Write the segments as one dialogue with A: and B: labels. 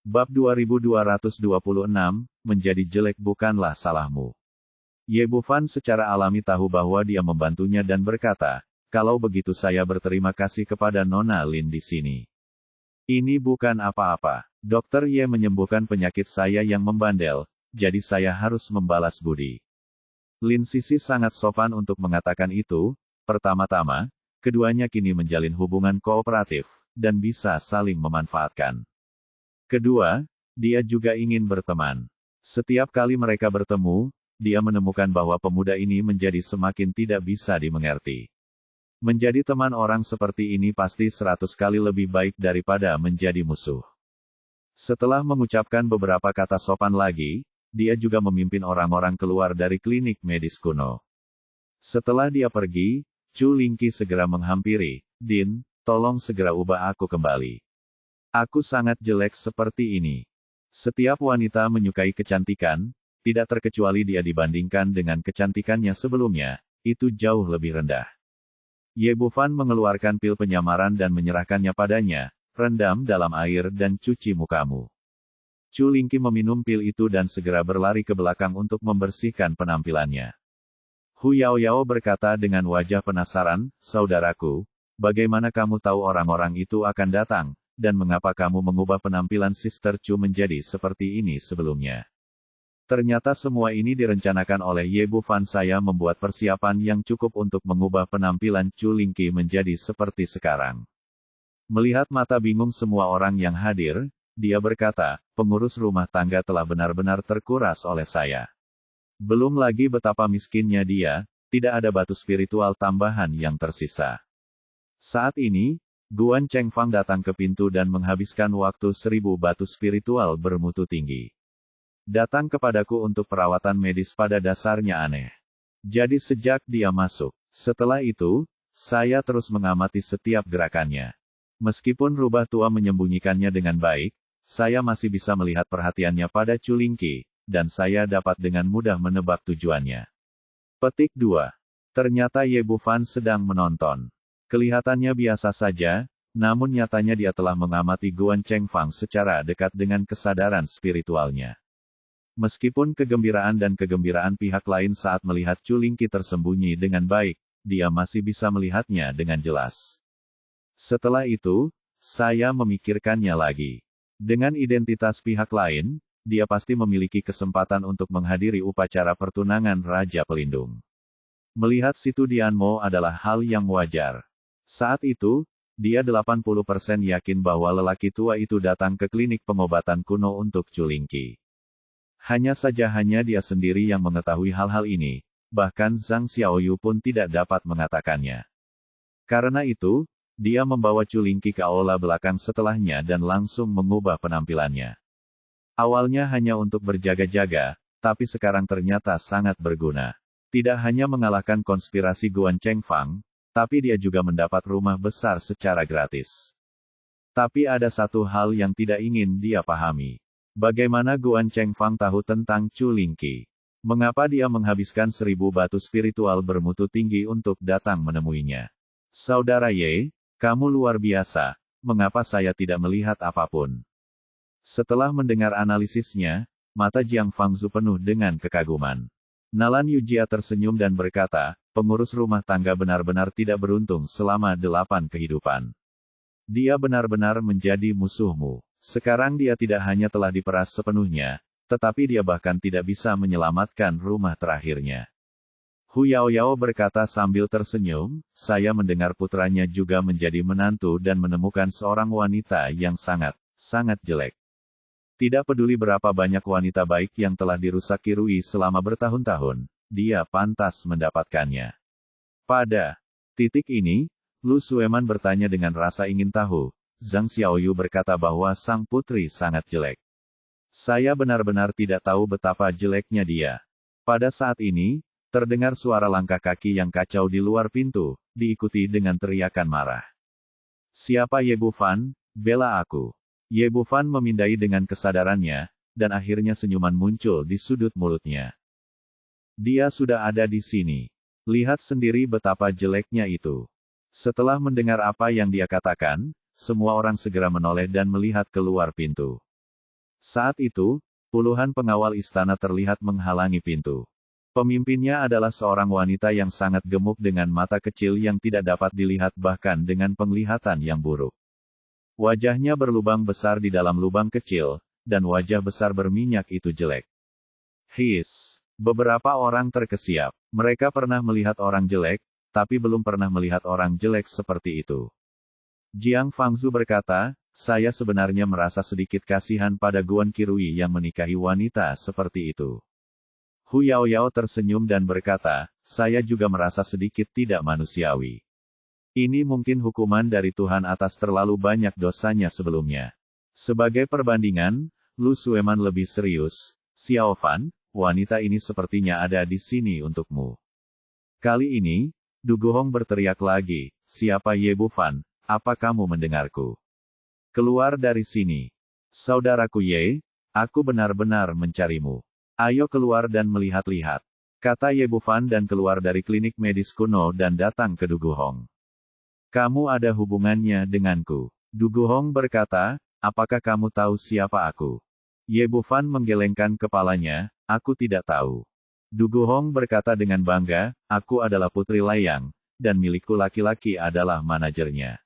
A: Bab 2226, menjadi jelek bukanlah salahmu. Ye Bufan secara alami tahu bahwa dia membantunya dan berkata, kalau begitu saya berterima kasih kepada Nona Lin di sini. Ini bukan apa-apa. Dokter Ye menyembuhkan penyakit saya yang membandel, jadi saya harus membalas budi. Lin Sisi sangat sopan untuk mengatakan itu. Pertama-tama, keduanya kini menjalin hubungan kooperatif, dan bisa saling memanfaatkan. Kedua, dia juga ingin berteman. Setiap kali mereka bertemu, dia menemukan bahwa pemuda ini menjadi semakin tidak bisa dimengerti. Menjadi teman orang seperti ini pasti 100 kali lebih baik daripada menjadi musuh. Setelah mengucapkan beberapa kata sopan lagi, dia juga memimpin orang-orang keluar dari klinik medis kuno. Setelah dia pergi, Chu Lingqi segera menghampiri, Din, tolong segera ubah aku kembali. Aku sangat jelek seperti ini. Setiap wanita menyukai kecantikan, tidak terkecuali dia dibandingkan dengan kecantikannya sebelumnya, itu jauh lebih rendah. Ye Bufan mengeluarkan pil penyamaran dan menyerahkannya padanya, rendam dalam air dan cuci mukamu. Chu Lingqi meminum pil itu dan segera berlari ke belakang untuk membersihkan penampilannya. Hu Yaoyao berkata dengan wajah penasaran, saudaraku, bagaimana kamu tahu orang-orang itu akan datang? Dan mengapa kamu mengubah penampilan Sister Chu menjadi seperti ini sebelumnya? Ternyata semua ini direncanakan oleh Ye Bufan. Saya membuat persiapan yang cukup untuk mengubah penampilan Chu Lingqi menjadi seperti sekarang. Melihat mata bingung semua orang yang hadir, dia berkata, pengurus rumah tangga telah benar-benar terkuras oleh saya. Belum lagi betapa miskinnya dia, tidak ada batu spiritual tambahan yang tersisa. Saat ini, Guan Chengfang datang ke pintu dan menghabiskan waktu 1000 batu spiritual bermutu tinggi. Datang kepadaku untuk perawatan medis pada dasarnya aneh. Jadi sejak dia masuk, setelah itu, saya terus mengamati setiap gerakannya. Meskipun rubah tua menyembunyikannya dengan baik, saya masih bisa melihat perhatiannya pada Chu Lingqi, dan saya dapat dengan mudah menebak tujuannya. Petik 2. Ternyata Ye Bufan sedang menonton. Kelihatannya biasa saja, namun nyatanya dia telah mengamati Guan Chengfang secara dekat dengan kesadaran spiritualnya. Meskipun kegembiraan dan kegembiraan pihak lain saat melihat Chu Lingqi tersembunyi dengan baik, dia masih bisa melihatnya dengan jelas. Setelah itu, saya memikirkannya lagi. Dengan identitas pihak lain, dia pasti memiliki kesempatan untuk menghadiri upacara pertunangan Raja Pelindung. Melihat situ Dianmo adalah hal yang wajar. Saat itu, dia 80% yakin bahwa lelaki tua itu datang ke klinik pengobatan kuno untuk Chu Lingqi. Hanya saja hanya dia sendiri yang mengetahui hal-hal ini, bahkan Zhang Xiaoyu pun tidak dapat mengatakannya. Karena itu, dia membawa Chu Lingqi ke aula belakang setelahnya dan langsung mengubah penampilannya. Awalnya hanya untuk berjaga-jaga, tapi sekarang ternyata sangat berguna. Tidak hanya mengalahkan konspirasi Guan Chengfang, tapi dia juga mendapat rumah besar secara gratis. Tapi ada satu hal yang tidak ingin dia pahami. Bagaimana Guan Chengfang tahu tentang Chu Lingqi? Mengapa dia menghabiskan 1000 batu spiritual bermutu tinggi untuk datang menemuinya? Saudara Ye, kamu luar biasa, mengapa saya tidak melihat apapun? Setelah mendengar analisisnya, mata Jiang Fangzu penuh dengan kekaguman. Nalan Yujia tersenyum dan berkata, pengurus rumah tangga benar-benar tidak beruntung selama 8 kehidupan. Dia benar-benar menjadi musuhmu. Sekarang dia tidak hanya telah diperas sepenuhnya, tetapi dia bahkan tidak bisa menyelamatkan rumah terakhirnya. Hu Yaoyao berkata sambil tersenyum, saya mendengar putranya juga menjadi menantu dan menemukan seorang wanita yang sangat jelek. Tidak peduli berapa banyak wanita baik yang telah dirusak Kirui selama bertahun-tahun, dia pantas mendapatkannya. Pada titik ini, Lu Sueman bertanya dengan rasa ingin tahu. Zhang Xiaoyu berkata bahwa sang putri sangat jelek. Saya benar-benar tidak tahu betapa jeleknya dia. Pada saat ini, terdengar suara langkah kaki yang kacau di luar pintu, diikuti dengan teriakan marah. Siapa Ye Bufan? Bela aku. Ye Bufan memindai dengan kesadarannya, dan akhirnya senyuman muncul di sudut mulutnya. Dia sudah ada di sini. Lihat sendiri betapa jeleknya itu. Setelah mendengar apa yang dia katakan, semua orang segera menoleh dan melihat keluar pintu. Saat itu, puluhan pengawal istana terlihat menghalangi pintu. Pemimpinnya adalah seorang wanita yang sangat gemuk dengan mata kecil yang tidak dapat dilihat bahkan dengan penglihatan yang buruk. Wajahnya berlubang besar di dalam lubang kecil, dan wajah besar berminyak itu jelek. Beberapa orang terkesiap. Mereka pernah melihat orang jelek, tapi belum pernah melihat orang jelek seperti itu. Jiang Fangzu berkata, saya sebenarnya merasa sedikit kasihan pada Guan Qirui yang menikahi wanita seperti itu. Hu Yaoyao tersenyum dan berkata, saya juga merasa sedikit tidak manusiawi. Ini mungkin hukuman dari Tuhan atas terlalu banyak dosanya sebelumnya. Sebagai perbandingan, Lu Sueman lebih serius. Xiao Fan, wanita ini sepertinya ada di sini untukmu. Kali ini, Du Guhong berteriak lagi, siapa Ye Bufan, apa kamu mendengarku? Keluar dari sini. Saudaraku Ye, aku benar-benar mencarimu. Ayo keluar dan melihat-lihat. Kata Ye Bufan dan keluar dari klinik medis kuno dan datang ke Du Guhong. Kamu ada hubungannya denganku. Du Guhong berkata, apakah kamu tahu siapa aku? Ye Bufan menggelengkan kepalanya, aku tidak tahu. Du Guhong berkata dengan bangga, aku adalah Putri Layang, dan milikku laki-laki adalah manajernya.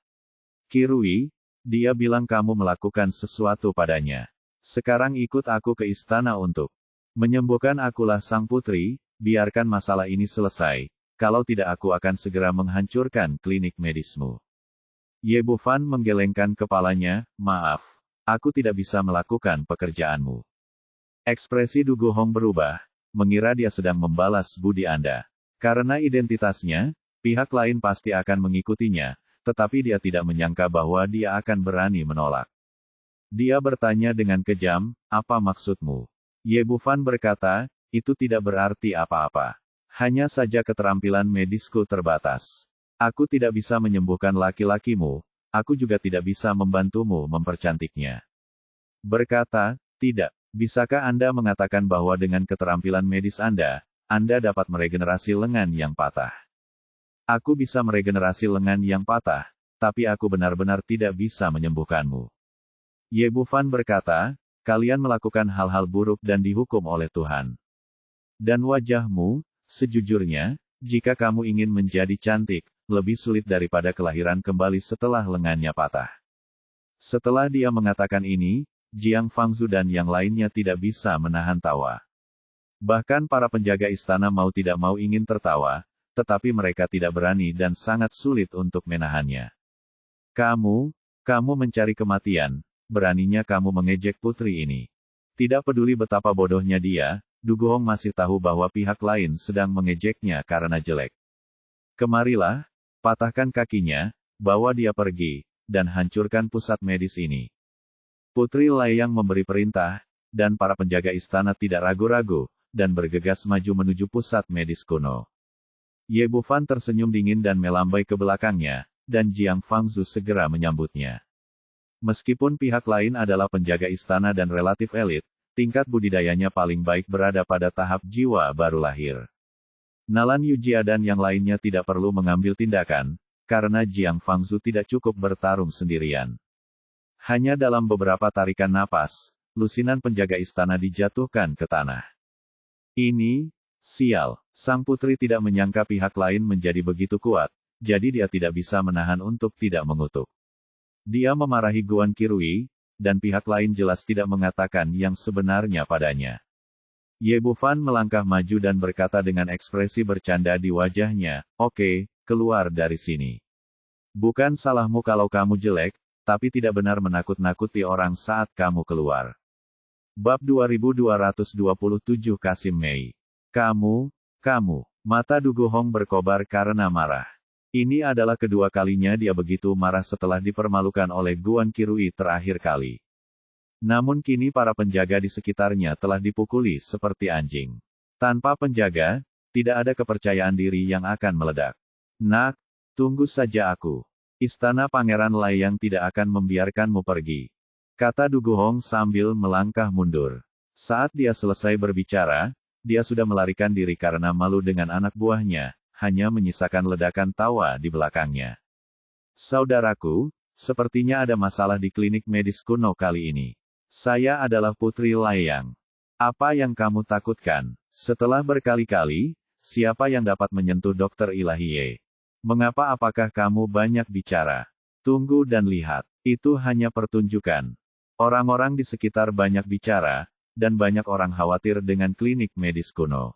A: Qirui, dia bilang kamu melakukan sesuatu padanya. Sekarang ikut aku ke istana untuk menyembuhkan akulah sang putri, biarkan masalah ini selesai, kalau tidak aku akan segera menghancurkan klinik medismu. Ye Bufan menggelengkan kepalanya, maaf, aku tidak bisa melakukan pekerjaanmu. Ekspresi Du Guhong berubah, mengira dia sedang membalas budi Anda. Karena identitasnya, pihak lain pasti akan mengikutinya, tetapi dia tidak menyangka bahwa dia akan berani menolak. Dia bertanya dengan kejam, apa maksudmu? Ye Bufan berkata, itu tidak berarti apa-apa. Hanya saja keterampilan medisku terbatas. Aku tidak bisa menyembuhkan laki-lakimu, aku juga tidak bisa membantumu mempercantiknya. Berkata, tidak. Bisakah Anda mengatakan bahwa dengan keterampilan medis Anda dapat meregenerasi lengan yang patah? Aku bisa meregenerasi lengan yang patah, tapi aku benar-benar tidak bisa menyembuhkanmu. Ye Bufan berkata, kalian melakukan hal-hal buruk dan dihukum oleh Tuhan. Dan wajahmu, sejujurnya, jika kamu ingin menjadi cantik, lebih sulit daripada kelahiran kembali setelah lengannya patah. Setelah dia mengatakan ini, Jiang Fangzu dan yang lainnya tidak bisa menahan tawa. Bahkan para penjaga istana mau tidak mau ingin tertawa, tetapi mereka tidak berani dan sangat sulit untuk menahannya. Kamu mencari kematian, beraninya kamu mengejek putri ini. Tidak peduli betapa bodohnya dia, Du Guhong masih tahu bahwa pihak lain sedang mengejeknya karena jelek. Kemarilah, patahkan kakinya, bawa dia pergi, dan hancurkan pusat medis ini. Putri Layang memberi perintah, dan para penjaga istana tidak ragu-ragu, dan bergegas maju menuju pusat medis kuno. Ye Bufan tersenyum dingin dan melambai ke belakangnya, dan Jiang Fangzu segera menyambutnya. Meskipun pihak lain adalah penjaga istana dan relatif elit, tingkat budidayanya paling baik berada pada tahap jiwa baru lahir. Nalan Yujia dan yang lainnya tidak perlu mengambil tindakan, karena Jiang Fangzu tidak cukup bertarung sendirian. Hanya dalam beberapa tarikan napas, lusinan penjaga istana dijatuhkan ke tanah. Ini, sial, sang putri tidak menyangka pihak lain menjadi begitu kuat, jadi dia tidak bisa menahan untuk tidak mengutuk. Dia memarahi Guan Qirui, dan pihak lain jelas tidak mengatakan yang sebenarnya padanya. Ye Bufan melangkah maju dan berkata dengan ekspresi bercanda di wajahnya, oke, keluar dari sini. Bukan salahmu kalau kamu jelek, tapi tidak benar menakut-nakuti orang saat kamu keluar. Bab 2227 Kasim Mei. Kamu, mata Du Guhong berkobar karena marah. Ini adalah kedua kalinya dia begitu marah setelah dipermalukan oleh Guan Qirui terakhir kali. Namun kini para penjaga di sekitarnya telah dipukuli seperti anjing. Tanpa penjaga, tidak ada kepercayaan diri yang akan meledak. Nak, tunggu saja aku. Istana Pangeran Layang tidak akan membiarkanmu pergi. Kata Du Guhong sambil melangkah mundur. Saat dia selesai berbicara, dia sudah melarikan diri karena malu dengan anak buahnya, hanya menyisakan ledakan tawa di belakangnya. Saudaraku, sepertinya ada masalah di klinik medis kuno kali ini. Saya adalah Putri Layang. Apa yang kamu takutkan? Setelah berkali-kali, siapa yang dapat menyentuh Dokter Ilahie? Mengapa apakah kamu banyak bicara? Tunggu dan lihat. Itu hanya pertunjukan. Orang-orang di sekitar banyak bicara, dan banyak orang khawatir dengan klinik medis kuno.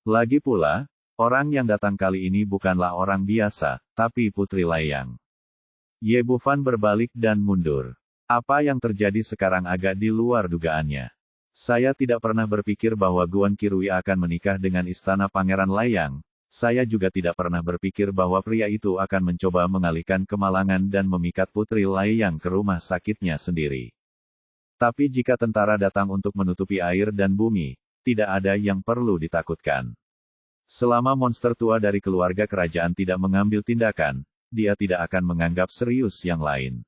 A: Lagi pula, orang yang datang kali ini bukanlah orang biasa, tapi Putri Layang. Ye Bufan berbalik dan mundur. Apa yang terjadi sekarang agak di luar dugaannya. Saya tidak pernah berpikir bahwa Guan Qirui akan menikah dengan istana Pangeran Layang. Saya juga tidak pernah berpikir bahwa pria itu akan mencoba mengalihkan kemalangan dan memikat Putri Layang ke rumah sakitnya sendiri. Tapi jika tentara datang untuk menutupi air dan bumi, tidak ada yang perlu ditakutkan. Selama monster tua dari keluarga kerajaan tidak mengambil tindakan, dia tidak akan menganggap serius yang lain.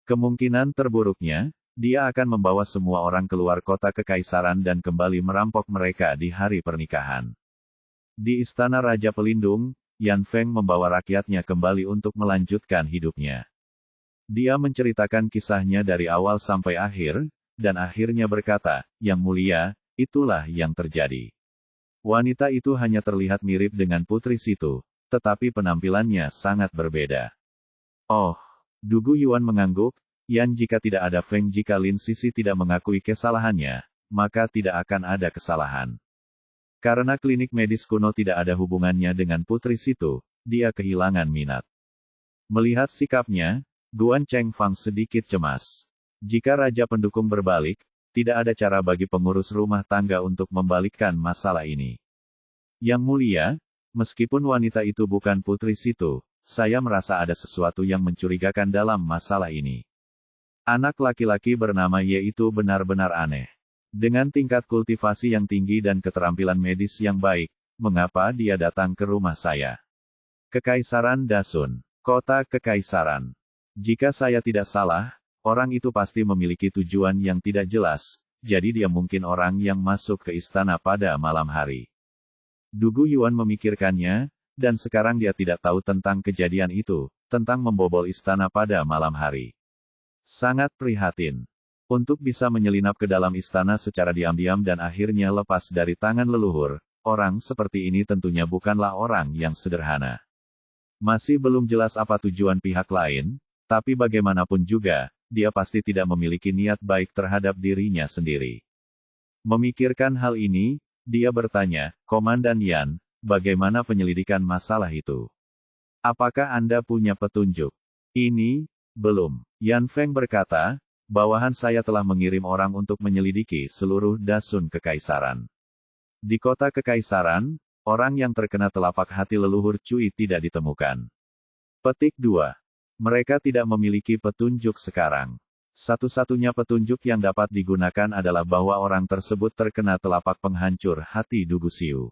A: Kemungkinan terburuknya, dia akan membawa semua orang keluar kota kekaisaran dan kembali merampok mereka di hari pernikahan. Di Istana Raja Pelindung, Yan Feng membawa rakyatnya kembali untuk melanjutkan hidupnya. Dia menceritakan kisahnya dari awal sampai akhir, dan akhirnya berkata, "Yang mulia, itulah yang terjadi." Wanita itu hanya terlihat mirip dengan Putri Situ, tetapi penampilannya sangat berbeda. Oh, Dugu Yuan mengangguk, Yan jika tidak ada Feng jika Lin Sisi tidak mengakui kesalahannya, maka tidak akan ada kesalahan. Karena klinik medis kuno tidak ada hubungannya dengan Putri Situ, dia kehilangan minat. Melihat sikapnya, Guan Chengfang sedikit cemas. Jika Raja Pendukung berbalik, tidak ada cara bagi pengurus rumah tangga untuk membalikkan masalah ini. Yang mulia, meskipun wanita itu bukan Putri Situ, saya merasa ada sesuatu yang mencurigakan dalam masalah ini. Anak laki-laki bernama Ye itu benar-benar aneh. Dengan tingkat kultivasi yang tinggi dan keterampilan medis yang baik, mengapa dia datang ke rumah saya? Kekaisaran Dasun, kota kekaisaran. Jika saya tidak salah, orang itu pasti memiliki tujuan yang tidak jelas, jadi dia mungkin orang yang masuk ke istana pada malam hari. Dugu Yuan memikirkannya, dan sekarang dia tidak tahu tentang kejadian itu, tentang membobol istana pada malam hari. Sangat prihatin. Untuk bisa menyelinap ke dalam istana secara diam-diam dan akhirnya lepas dari tangan leluhur, orang seperti ini tentunya bukanlah orang yang sederhana. Masih belum jelas apa tujuan pihak lain, tapi bagaimanapun juga, dia pasti tidak memiliki niat baik terhadap dirinya sendiri. Memikirkan hal ini, dia bertanya, "Komandan Yan, bagaimana penyelidikan masalah itu? Apakah Anda punya petunjuk?" "Ini, belum." Yan Feng berkata, "Bawahan saya telah mengirim orang untuk menyelidiki seluruh dasun kekaisaran. Di kota kekaisaran, orang yang terkena telapak hati leluhur Cui tidak ditemukan." Petik 2. Mereka tidak memiliki petunjuk sekarang. Satu-satunya petunjuk yang dapat digunakan adalah bahwa orang tersebut terkena telapak penghancur hati Dugu Xiu.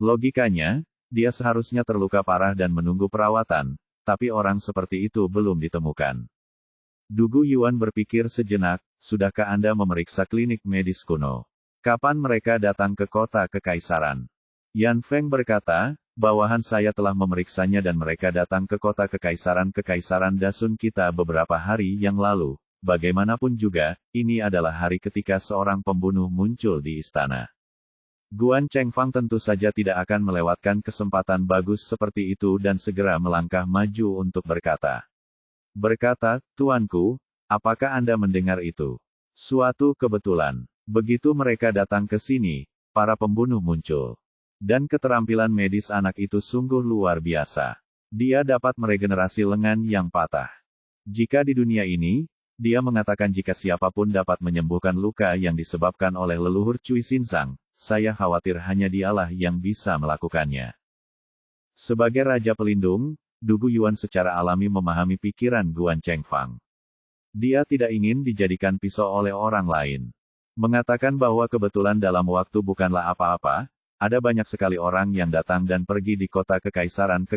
A: Logikanya, dia seharusnya terluka parah dan menunggu perawatan, tapi orang seperti itu belum ditemukan. Dugu Yuan berpikir sejenak, "Sudahkah Anda memeriksa klinik medis kuno? Kapan mereka datang ke kota kekaisaran?" Yan Feng berkata, "Bawahan saya telah memeriksanya dan mereka datang ke kota kekaisaran Dasun kita beberapa hari yang lalu. Bagaimanapun juga, ini adalah hari ketika seorang pembunuh muncul di istana." Guan Chengfang tentu saja tidak akan melewatkan kesempatan bagus seperti itu dan segera melangkah maju untuk berkata. "Tuanku, apakah Anda mendengar itu? Suatu kebetulan. Begitu mereka datang ke sini, para pembunuh muncul. Dan keterampilan medis anak itu sungguh luar biasa. Dia dapat meregenerasi lengan yang patah. Jika di dunia ini, dia mengatakan jika siapapun dapat menyembuhkan luka yang disebabkan oleh leluhur Cui Xinsang, saya khawatir hanya dialah yang bisa melakukannya." Sebagai Raja Pelindung, Dugu Yuan secara alami memahami pikiran Guan Chengfang. Dia tidak ingin dijadikan pisau oleh orang lain. Mengatakan bahwa kebetulan dalam waktu bukanlah apa-apa. Ada banyak sekali orang yang datang dan pergi di kota kekaisaran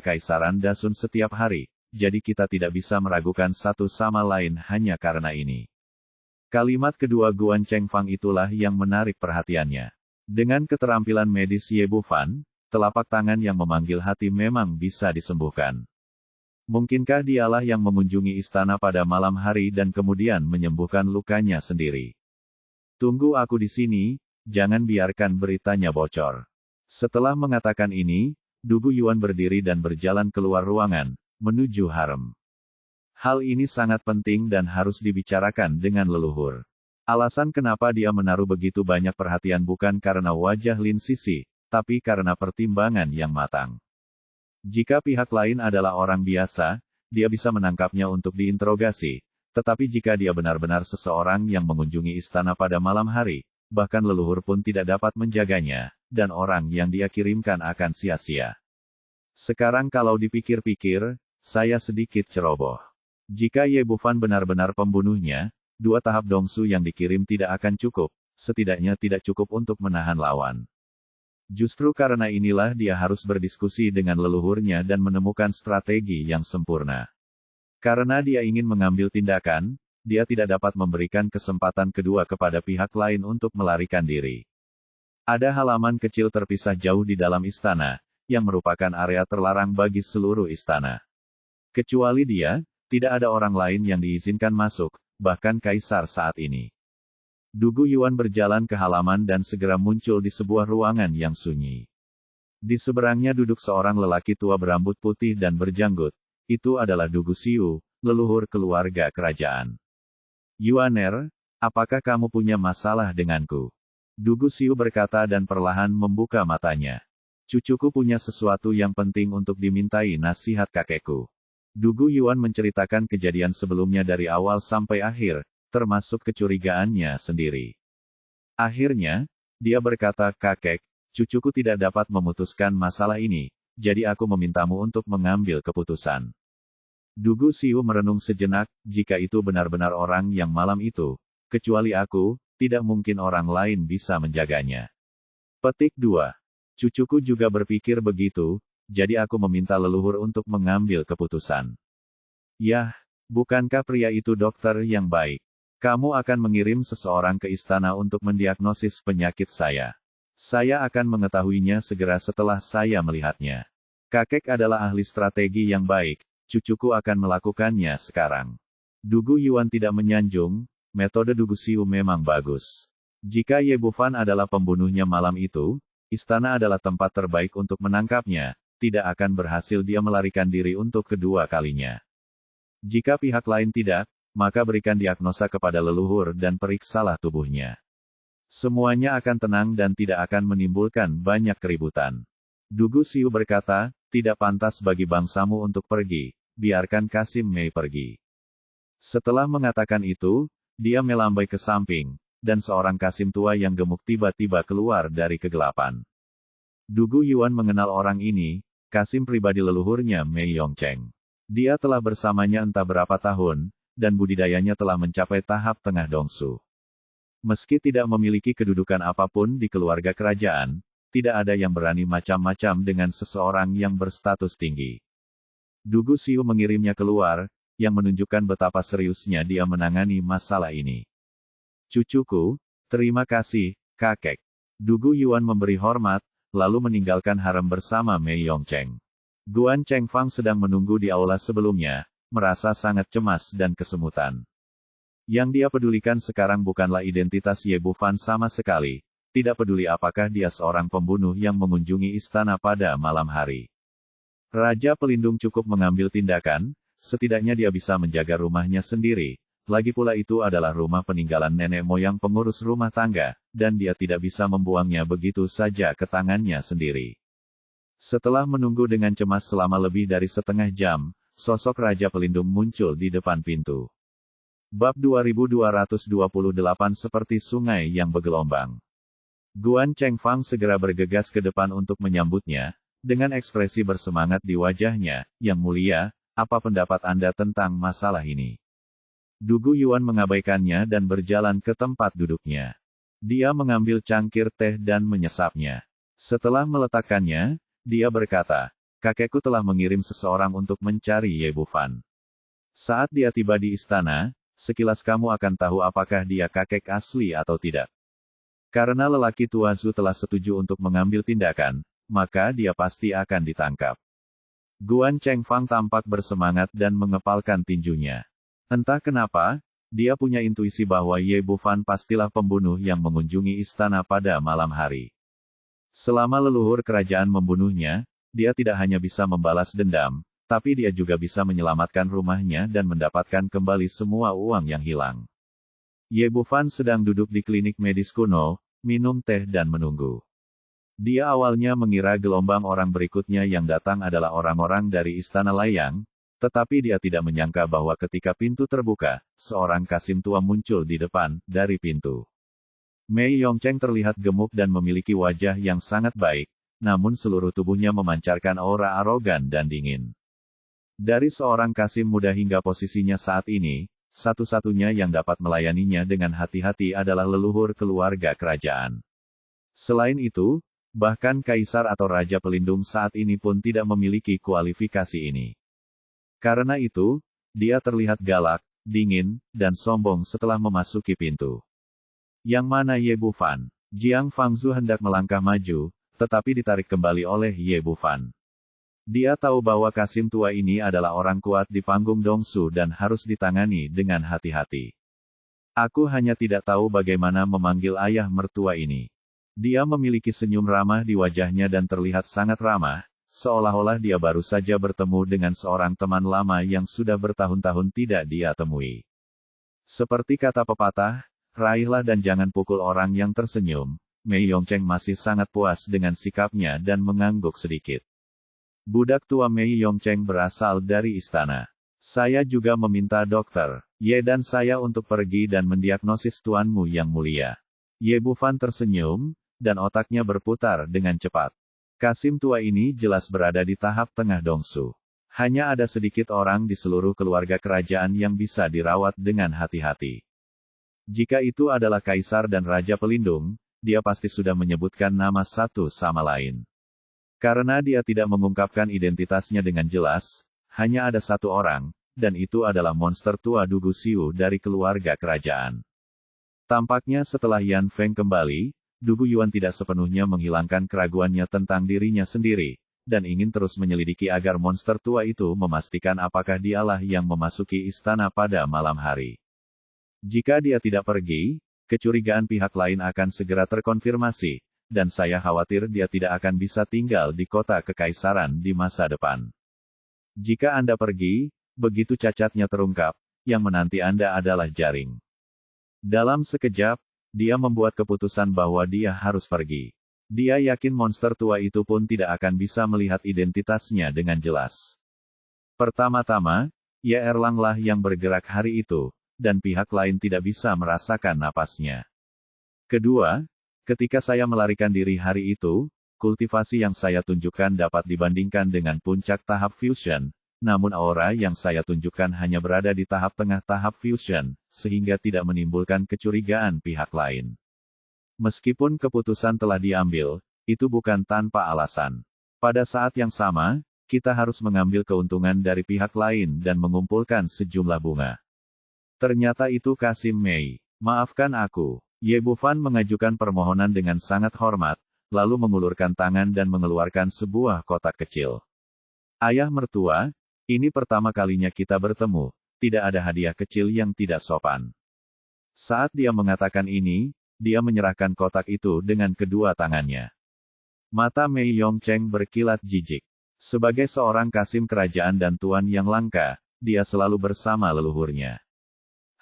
A: Dasun setiap hari, jadi kita tidak bisa meragukan satu sama lain hanya karena ini. Kalimat kedua Guan Chengfang itulah yang menarik perhatiannya. Dengan keterampilan medis Ye Bufan, telapak tangan yang memanggil hati memang bisa disembuhkan. Mungkinkah dialah yang mengunjungi istana pada malam hari dan kemudian menyembuhkan lukanya sendiri? Tunggu aku di sini, jangan biarkan beritanya bocor. Setelah mengatakan ini, Du Guoyuan berdiri dan berjalan keluar ruangan, menuju harem. Hal ini sangat penting dan harus dibicarakan dengan leluhur. Alasan kenapa dia menaruh begitu banyak perhatian bukan karena wajah Lin Sisi, tapi karena pertimbangan yang matang. Jika pihak lain adalah orang biasa, dia bisa menangkapnya untuk diinterogasi, tetapi jika dia benar-benar seseorang yang mengunjungi istana pada malam hari, bahkan leluhur pun tidak dapat menjaganya, dan orang yang dia kirimkan akan sia-sia. Sekarang kalau dipikir-pikir, saya sedikit ceroboh. Jika Ye Bufan benar-benar pembunuhnya, 2 tahap dongsu yang dikirim tidak akan cukup, setidaknya tidak cukup untuk menahan lawan. Justru karena inilah dia harus berdiskusi dengan leluhurnya dan menemukan strategi yang sempurna. Karena dia ingin mengambil tindakan, dia tidak dapat memberikan kesempatan kedua kepada pihak lain untuk melarikan diri. Ada halaman kecil terpisah jauh di dalam istana, yang merupakan area terlarang bagi seluruh istana. Kecuali dia, tidak ada orang lain yang diizinkan masuk, bahkan kaisar saat ini. Du Guoyuan berjalan ke halaman dan segera muncul di sebuah ruangan yang sunyi. Di seberangnya duduk seorang lelaki tua berambut putih dan berjanggut. Itu adalah Du Guxiu, leluhur keluarga kerajaan. Yuaner, apakah kamu punya masalah denganku? Du Guxiu berkata dan perlahan membuka matanya. Cucuku punya sesuatu yang penting untuk dimintai nasihat kakekku. Du Guoyuan menceritakan kejadian sebelumnya dari awal sampai akhir, termasuk kecurigaannya sendiri. Akhirnya, dia berkata, kakek, cucuku tidak dapat memutuskan masalah ini, jadi aku memintamu untuk mengambil keputusan. Du Guxiu merenung sejenak, jika itu benar-benar orang yang malam itu, kecuali aku, tidak mungkin orang lain bisa menjaganya. Petik 2. Cucuku juga berpikir begitu, jadi aku meminta leluhur untuk mengambil keputusan. Yah, bukankah pria itu dokter yang baik? Kamu akan mengirim seseorang ke istana untuk mendiagnosis penyakit saya. Saya akan mengetahuinya segera setelah saya melihatnya. Kakek adalah ahli strategi yang baik, cucuku akan melakukannya sekarang. Du Guoyuan tidak menyanjung, metode Du Guxiu memang bagus. Jika Ye Bufan adalah pembunuhnya malam itu, istana adalah tempat terbaik untuk menangkapnya, tidak akan berhasil dia melarikan diri untuk kedua kalinya. Jika pihak lain tidak, maka berikan diagnosa kepada leluhur dan periksalah tubuhnya. Semuanya akan tenang dan tidak akan menimbulkan banyak keributan. Du Guxiu berkata, tidak pantas bagi bangsamu untuk pergi, biarkan Kasim Mei pergi. Setelah mengatakan itu, dia melambai ke samping, dan seorang Kasim tua yang gemuk tiba-tiba keluar dari kegelapan. Du Guoyuan mengenal orang ini, Kasim pribadi leluhurnya Mei Yongcheng. Dia telah bersamanya entah berapa tahun, dan budidayanya telah mencapai tahap tengah dongsu. Meski tidak memiliki kedudukan apapun di keluarga kerajaan, tidak ada yang berani macam-macam dengan seseorang yang berstatus tinggi. Du Guxiu mengirimnya keluar, yang menunjukkan betapa seriusnya dia menangani masalah ini. Cucuku, terima kasih, kakek. Du Guoyuan memberi hormat, lalu meninggalkan harem bersama Mei Yongcheng. Guan Chengfang sedang menunggu di aula sebelumnya, merasa sangat cemas dan kesemutan. Yang dia pedulikan sekarang bukanlah identitas Ye Bufan sama sekali, tidak peduli apakah dia seorang pembunuh yang mengunjungi istana pada malam hari. Raja Pelindung cukup mengambil tindakan, setidaknya dia bisa menjaga rumahnya sendiri, lagi pula itu adalah rumah peninggalan nenek moyang pengurus rumah tangga, dan dia tidak bisa membuangnya begitu saja ke tangannya sendiri. Setelah menunggu dengan cemas selama lebih dari setengah jam, sosok Raja Pelindung muncul di depan pintu. Bab 2228 seperti sungai yang bergelombang. Guan Chengfang segera bergegas ke depan untuk menyambutnya, dengan ekspresi bersemangat di wajahnya, yang mulia, apa pendapat Anda tentang masalah ini? Du Guoyuan mengabaikannya dan berjalan ke tempat duduknya. Dia mengambil cangkir teh dan menyesapnya. Setelah meletakkannya, dia berkata, kakekku telah mengirim seseorang untuk mencari Ye Bufan. Saat dia tiba di istana, sekilas kamu akan tahu apakah dia kakek asli atau tidak. Karena lelaki tua Zhu telah setuju untuk mengambil tindakan, maka dia pasti akan ditangkap. Guan Chengfang tampak bersemangat dan mengepalkan tinjunya. Entah kenapa, dia punya intuisi bahwa Ye Bufan pastilah pembunuh yang mengunjungi istana pada malam hari. Selama leluhur kerajaan membunuhnya, dia tidak hanya bisa membalas dendam, tapi dia juga bisa menyelamatkan rumahnya dan mendapatkan kembali semua uang yang hilang. Ye Bufan sedang duduk di klinik medis kuno, minum teh dan menunggu. Dia awalnya mengira gelombang orang berikutnya yang datang adalah orang-orang dari Istana Layang, tetapi dia tidak menyangka bahwa ketika pintu terbuka, seorang kasim tua muncul di depan, dari pintu. Mei Yongcheng terlihat gemuk dan memiliki wajah yang sangat baik, namun seluruh tubuhnya memancarkan aura arogan dan dingin. Dari seorang kasim muda hingga posisinya saat ini, satu-satunya yang dapat melayaninya dengan hati-hati adalah leluhur keluarga kerajaan. Selain itu, bahkan kaisar atau raja pelindung saat ini pun tidak memiliki kualifikasi ini. Karena itu, dia terlihat galak, dingin, dan sombong setelah memasuki pintu. Yang mana Ye Bufan? Jiang Fangzu hendak melangkah maju, tetapi ditarik kembali oleh Ye Bufan. Dia tahu bahwa kasim tua ini adalah orang kuat di panggung Dongsu dan harus ditangani dengan hati-hati. Aku hanya tidak tahu bagaimana memanggil ayah mertua ini. Dia memiliki senyum ramah di wajahnya dan terlihat sangat ramah, seolah-olah dia baru saja bertemu dengan seorang teman lama yang sudah bertahun-tahun tidak dia temui. Seperti kata pepatah, raihlah dan jangan pukul orang yang tersenyum. Mei Yongcheng masih sangat puas dengan sikapnya dan mengangguk sedikit. Budak tua Mei Yongcheng berasal dari istana. Saya juga meminta dokter Ye dan saya untuk pergi dan mendiagnosis tuanmu yang mulia. Ye Bufan tersenyum, dan otaknya berputar dengan cepat. Kasim tua ini jelas berada di tahap tengah Dongsu. Hanya ada sedikit orang di seluruh keluarga kerajaan yang bisa dirawat dengan hati-hati. Jika itu adalah kaisar dan raja pelindung, dia pasti sudah menyebutkan nama satu sama lain. Karena dia tidak mengungkapkan identitasnya dengan jelas, hanya ada satu orang, dan itu adalah monster tua Dugu Xiu dari keluarga kerajaan. Tampaknya setelah Yan Feng kembali, Dugu Yuan tidak sepenuhnya menghilangkan keraguannya tentang dirinya sendiri, dan ingin terus menyelidiki agar monster tua itu memastikan apakah dialah yang memasuki istana pada malam hari. Jika dia tidak pergi, kecurigaan pihak lain akan segera terkonfirmasi, dan saya khawatir dia tidak akan bisa tinggal di kota kekaisaran di masa depan. Jika Anda pergi, begitu cacatnya terungkap, yang menanti Anda adalah jaring. Dalam sekejap, dia membuat keputusan bahwa dia harus pergi. Dia yakin monster tua itu pun tidak akan bisa melihat identitasnya dengan jelas. Pertama-tama, Ye Erlanglah yang bergerak hari itu, dan pihak lain tidak bisa merasakan napasnya. Kedua, ketika saya melarikan diri hari itu, kultivasi yang saya tunjukkan dapat dibandingkan dengan puncak tahap fusion, namun aura yang saya tunjukkan hanya berada di tahap tengah tahap fusion, sehingga tidak menimbulkan kecurigaan pihak lain. Meskipun keputusan telah diambil, itu bukan tanpa alasan. Pada saat yang sama, kita harus mengambil keuntungan dari pihak lain dan mengumpulkan sejumlah bunga. Ternyata itu Kasim Mei. Maafkan aku. Ye Bufan mengajukan permohonan dengan sangat hormat, lalu mengulurkan tangan dan mengeluarkan sebuah kotak kecil. Ayah mertua, ini pertama kalinya kita bertemu, tidak ada hadiah kecil yang tidak sopan. Saat dia mengatakan ini, dia menyerahkan kotak itu dengan kedua tangannya. Mata Mei Yongcheng berkilat jijik. Sebagai seorang kasim kerajaan dan tuan yang langka, dia selalu bersama leluhurnya.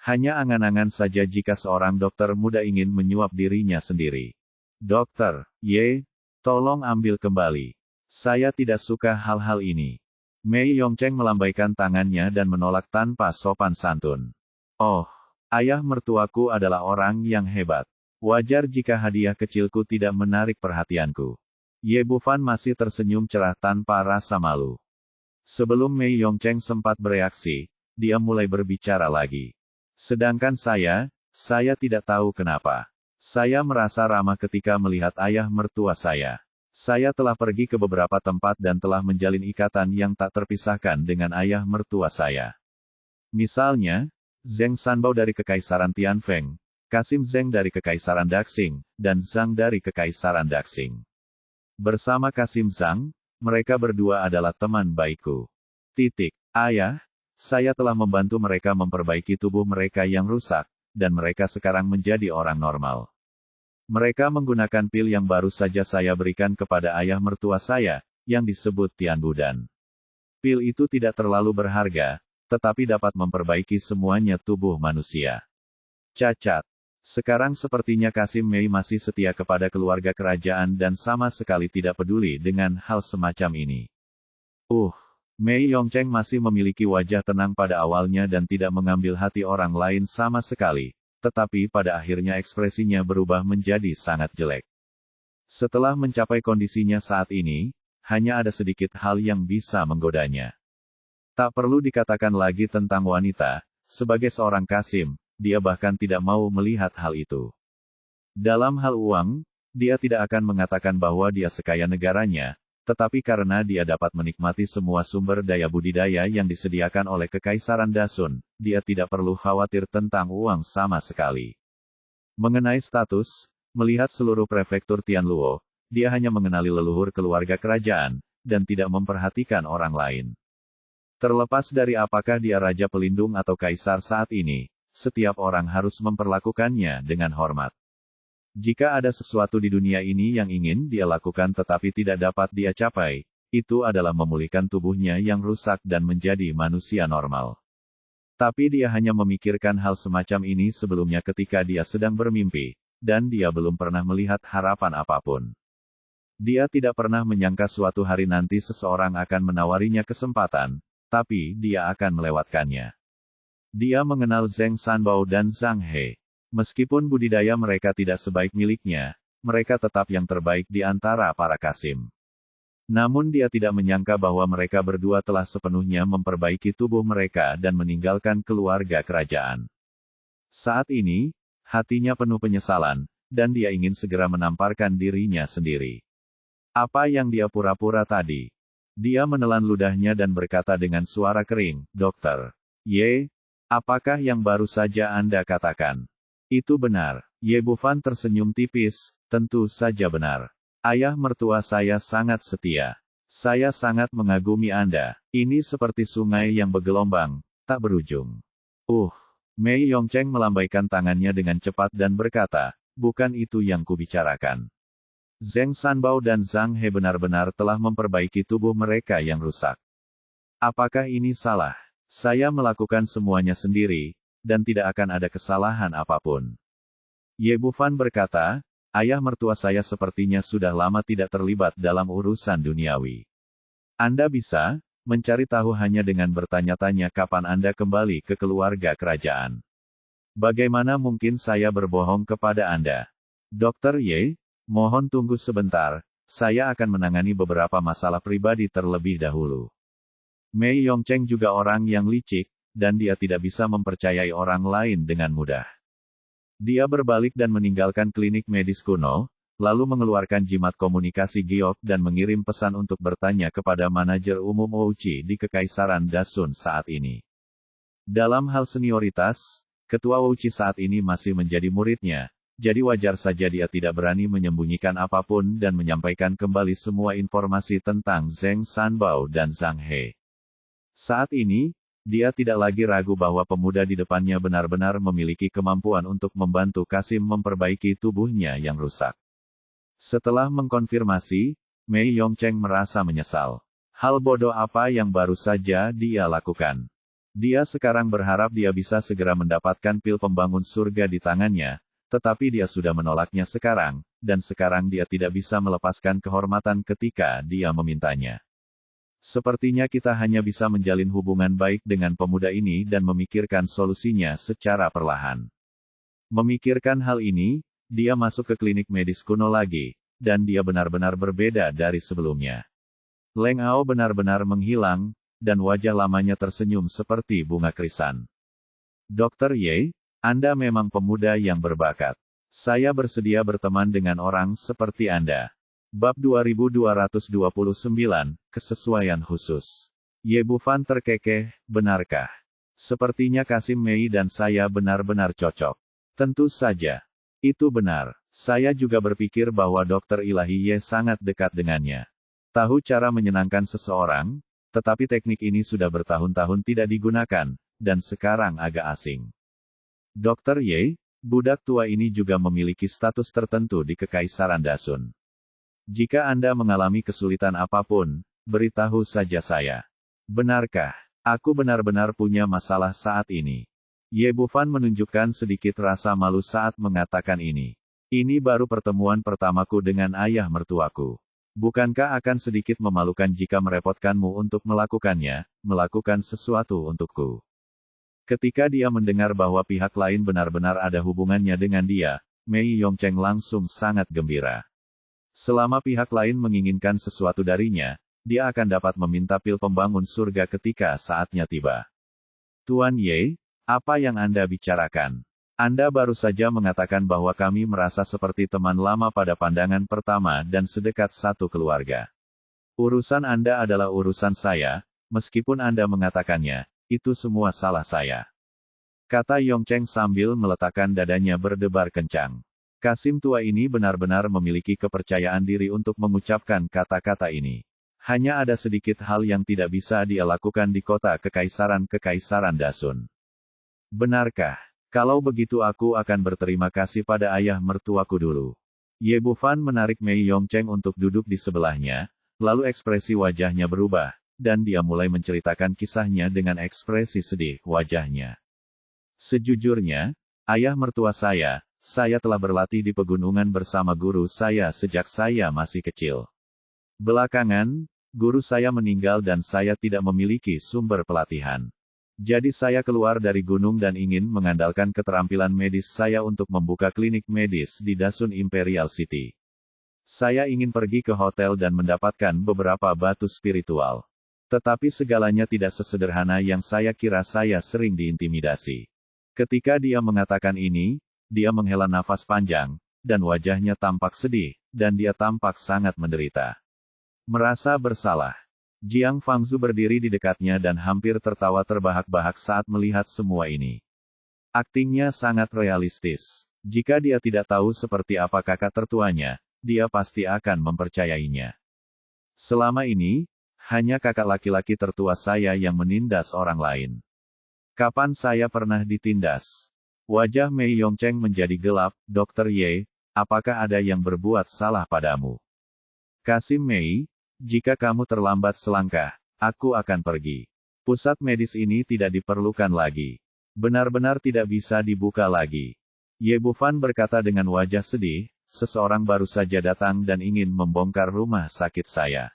A: Hanya angan-angan saja jika seorang dokter muda ingin menyuap dirinya sendiri. Dokter, Ye, tolong ambil kembali. Saya tidak suka hal-hal ini. Mei Yongcheng melambaikan tangannya dan menolak tanpa sopan santun. Oh, ayah mertuaku adalah orang yang hebat. Wajar jika hadiah kecilku tidak menarik perhatianku. Ye Bufan masih tersenyum cerah tanpa rasa malu. Sebelum Mei Yongcheng sempat bereaksi, dia mulai berbicara lagi. Sedangkan saya tidak tahu kenapa. Saya merasa ramah ketika melihat ayah mertua saya. Saya telah pergi ke beberapa tempat dan telah menjalin ikatan yang tak terpisahkan dengan ayah mertua saya. Misalnya, Zheng Sanbao dari Kekaisaran Tianfeng, Kasim Zheng dari Kekaisaran Daxing, dan Zhang dari Kekaisaran Daxing. Bersama Kasim Zhang, mereka berdua adalah teman baikku. Ayah, saya telah membantu mereka memperbaiki tubuh mereka yang rusak, dan mereka sekarang menjadi orang normal. Mereka menggunakan pil yang baru saja saya berikan kepada ayah mertua saya, yang disebut Tian Budan. Pil itu tidak terlalu berharga, tetapi dapat memperbaiki semuanya tubuh manusia. Cacat. Sekarang sepertinya Kasim Mei masih setia kepada keluarga kerajaan dan sama sekali tidak peduli dengan hal semacam ini. Mei Yongcheng masih memiliki wajah tenang pada awalnya dan tidak mengambil hati orang lain sama sekali, tetapi pada akhirnya ekspresinya berubah menjadi sangat jelek. Setelah mencapai kondisinya saat ini, hanya ada sedikit hal yang bisa menggodanya. Tak perlu dikatakan lagi tentang wanita, sebagai seorang Kasim, dia bahkan tidak mau melihat hal itu. Dalam hal uang, dia tidak akan mengatakan bahwa dia sekaya negaranya, tetapi karena dia dapat menikmati semua sumber daya budidaya yang disediakan oleh Kekaisaran Dasun, dia tidak perlu khawatir tentang uang sama sekali. Mengenai status, melihat seluruh prefektur Tianluo, dia hanya mengenali leluhur keluarga kerajaan, dan tidak memperhatikan orang lain. Terlepas dari apakah dia raja pelindung atau kaisar saat ini, setiap orang harus memperlakukannya dengan hormat. Jika ada sesuatu di dunia ini yang ingin dia lakukan tetapi tidak dapat dia capai, itu adalah memulihkan tubuhnya yang rusak dan menjadi manusia normal. Tapi dia hanya memikirkan hal semacam ini sebelumnya ketika dia sedang bermimpi, dan dia belum pernah melihat harapan apapun. Dia tidak pernah menyangka suatu hari nanti seseorang akan menawarinya kesempatan, tapi dia akan melewatkannya. Dia mengenal Zheng Sanbao dan Zhang He. Meskipun budidaya mereka tidak sebaik miliknya, mereka tetap yang terbaik di antara para Kasim. Namun dia tidak menyangka bahwa mereka berdua telah sepenuhnya memperbaiki tubuh mereka dan meninggalkan keluarga kerajaan. Saat ini, hatinya penuh penyesalan, dan dia ingin segera menamparkan dirinya sendiri. Apa yang dia pura-pura tadi? Dia menelan ludahnya dan berkata dengan suara kering, "Dokter Ye, apakah yang baru saja Anda katakan? Itu benar." Ye Bufan tersenyum tipis, "Tentu saja benar. Ayah mertua saya sangat setia. Saya sangat mengagumi Anda. Ini seperti sungai yang bergelombang, tak berujung." Mei Yongcheng melambaikan tangannya dengan cepat dan berkata, "Bukan itu yang kubicarakan. Zheng Sanbao dan Zhang He benar-benar telah memperbaiki tubuh mereka yang rusak. Apakah ini salah? Saya melakukan semuanya sendiri, dan tidak akan ada kesalahan apapun." Ye Bufan berkata, "Ayah mertua saya sepertinya sudah lama tidak terlibat dalam urusan duniawi. Anda bisa mencari tahu hanya dengan bertanya-tanya kapan Anda kembali ke keluarga kerajaan. Bagaimana mungkin saya berbohong kepada Anda? Dr. Ye, mohon tunggu sebentar, saya akan menangani beberapa masalah pribadi terlebih dahulu." Mei Yongcheng juga orang yang licik, dan dia tidak bisa mempercayai orang lain dengan mudah. Dia berbalik dan meninggalkan klinik medis kuno, lalu mengeluarkan jimat komunikasi giok dan mengirim pesan untuk bertanya kepada manajer umum Ouchi di Kekaisaran Dasun saat ini. Dalam hal senioritas, ketua Ouchi saat ini masih menjadi muridnya, jadi wajar saja dia tidak berani menyembunyikan apapun dan menyampaikan kembali semua informasi tentang Zheng Sanbao dan Zhang He. Saat ini, dia tidak lagi ragu bahwa pemuda di depannya benar-benar memiliki kemampuan untuk membantu Kasim memperbaiki tubuhnya yang rusak. Setelah mengkonfirmasi, Mei Yongcheng merasa menyesal. Hal bodoh apa yang baru saja dia lakukan? Dia sekarang berharap dia bisa segera mendapatkan pil pembangun surga di tangannya, tetapi dia sudah menolaknya sekarang, dan sekarang dia tidak bisa melepaskan kehormatan ketika dia memintanya. Sepertinya kita hanya bisa menjalin hubungan baik dengan pemuda ini dan memikirkan solusinya secara perlahan. Memikirkan hal ini, dia masuk ke klinik medis kuno lagi, dan dia benar-benar berbeda dari sebelumnya. Leng Ao benar-benar menghilang, dan wajah lamanya tersenyum seperti bunga krisan. "Dr. Ye, Anda memang pemuda yang berbakat. Saya bersedia berteman dengan orang seperti Anda." Bab 2229, Kesesuaian Khusus. Ye Bufan terkekeh, "Benarkah? Sepertinya Kasim Mei dan saya benar-benar cocok." "Tentu saja. Itu benar. Saya juga berpikir bahwa Dokter Ilahi Ye sangat dekat dengannya. Tahu cara menyenangkan seseorang, tetapi teknik ini sudah bertahun-tahun tidak digunakan, dan sekarang agak asing. Dr. Ye, budak tua ini juga memiliki status tertentu di Kekaisaran Dasun. Jika Anda mengalami kesulitan apapun, beritahu saja saya. Benarkah? Aku benar-benar punya masalah saat ini. Ye Bufan menunjukkan sedikit rasa malu saat mengatakan ini. Ini baru pertemuan pertamaku dengan ayah mertuaku. Bukankah akan sedikit memalukan jika merepotkanmu untuk melakukan sesuatu untukku? Ketika dia mendengar bahwa pihak lain benar-benar ada hubungannya dengan dia, Mei Yongcheng langsung sangat gembira. Selama pihak lain menginginkan sesuatu darinya, dia akan dapat meminta pil pembangun surga ketika saatnya tiba. Tuan Ye, apa yang Anda bicarakan? Anda baru saja mengatakan bahwa kami merasa seperti teman lama pada pandangan pertama dan sedekat satu keluarga. Urusan Anda adalah urusan saya, meskipun Anda mengatakannya, itu semua salah saya. Kata Yongcheng sambil meletakkan dadanya berdebar kencang. Kasim tua ini benar-benar memiliki kepercayaan diri untuk mengucapkan kata-kata ini. Hanya ada sedikit hal yang tidak bisa dia lakukan di kota Kekaisaran Dasun. Benarkah? Kalau begitu aku akan berterima kasih pada ayah mertuaku dulu. Ye Bufan menarik Mei Yongcheng untuk duduk di sebelahnya, lalu ekspresi wajahnya berubah, dan dia mulai menceritakan kisahnya dengan ekspresi sedih wajahnya. Sejujurnya, ayah mertua saya telah berlatih di pegunungan bersama guru saya sejak saya masih kecil. Belakangan, guru saya meninggal dan saya tidak memiliki sumber pelatihan. Jadi saya keluar dari gunung dan ingin mengandalkan keterampilan medis saya untuk membuka klinik medis di Dasun Imperial City. Saya ingin pergi ke hotel dan mendapatkan beberapa batu spiritual. Tetapi segalanya tidak sesederhana yang saya kira. Saya sering diintimidasi. Ketika dia mengatakan ini, dia menghela nafas panjang, dan wajahnya tampak sedih, dan dia tampak sangat menderita. Merasa bersalah. Jiang Fangzu berdiri di dekatnya dan hampir tertawa terbahak-bahak saat melihat semua ini. Aktingnya sangat realistis. Jika dia tidak tahu seperti apa kakak tertuanya, dia pasti akan mempercayainya. Selama ini, hanya kakak laki-laki tertua saya yang menindas orang lain. Kapan saya pernah ditindas? Wajah Mei Yongcheng menjadi gelap. Dr. Ye, apakah ada yang berbuat salah padamu? Kasim Mei, jika kamu terlambat selangkah, aku akan pergi. Pusat medis ini tidak diperlukan lagi. Benar-benar tidak bisa dibuka lagi. Ye Bufan berkata dengan wajah sedih, seseorang baru saja datang dan ingin membongkar rumah sakit saya.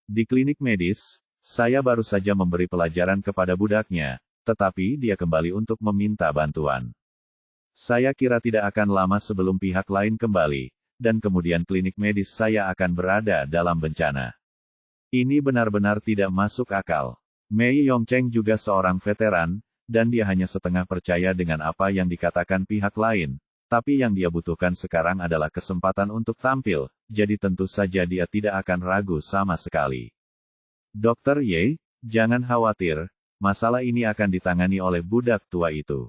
A: Di klinik medis, saya baru saja memberi pelajaran kepada budaknya, tetapi dia kembali untuk meminta bantuan. Saya kira tidak akan lama sebelum pihak lain kembali, dan kemudian klinik medis saya akan berada dalam bencana. Ini benar-benar tidak masuk akal. Mei Yongcheng juga seorang veteran, dan dia hanya setengah percaya dengan apa yang dikatakan pihak lain, tapi yang dia butuhkan sekarang adalah kesempatan untuk tampil, jadi tentu saja dia tidak akan ragu sama sekali. Dr. Ye, jangan khawatir, masalah ini akan ditangani oleh budak tua itu.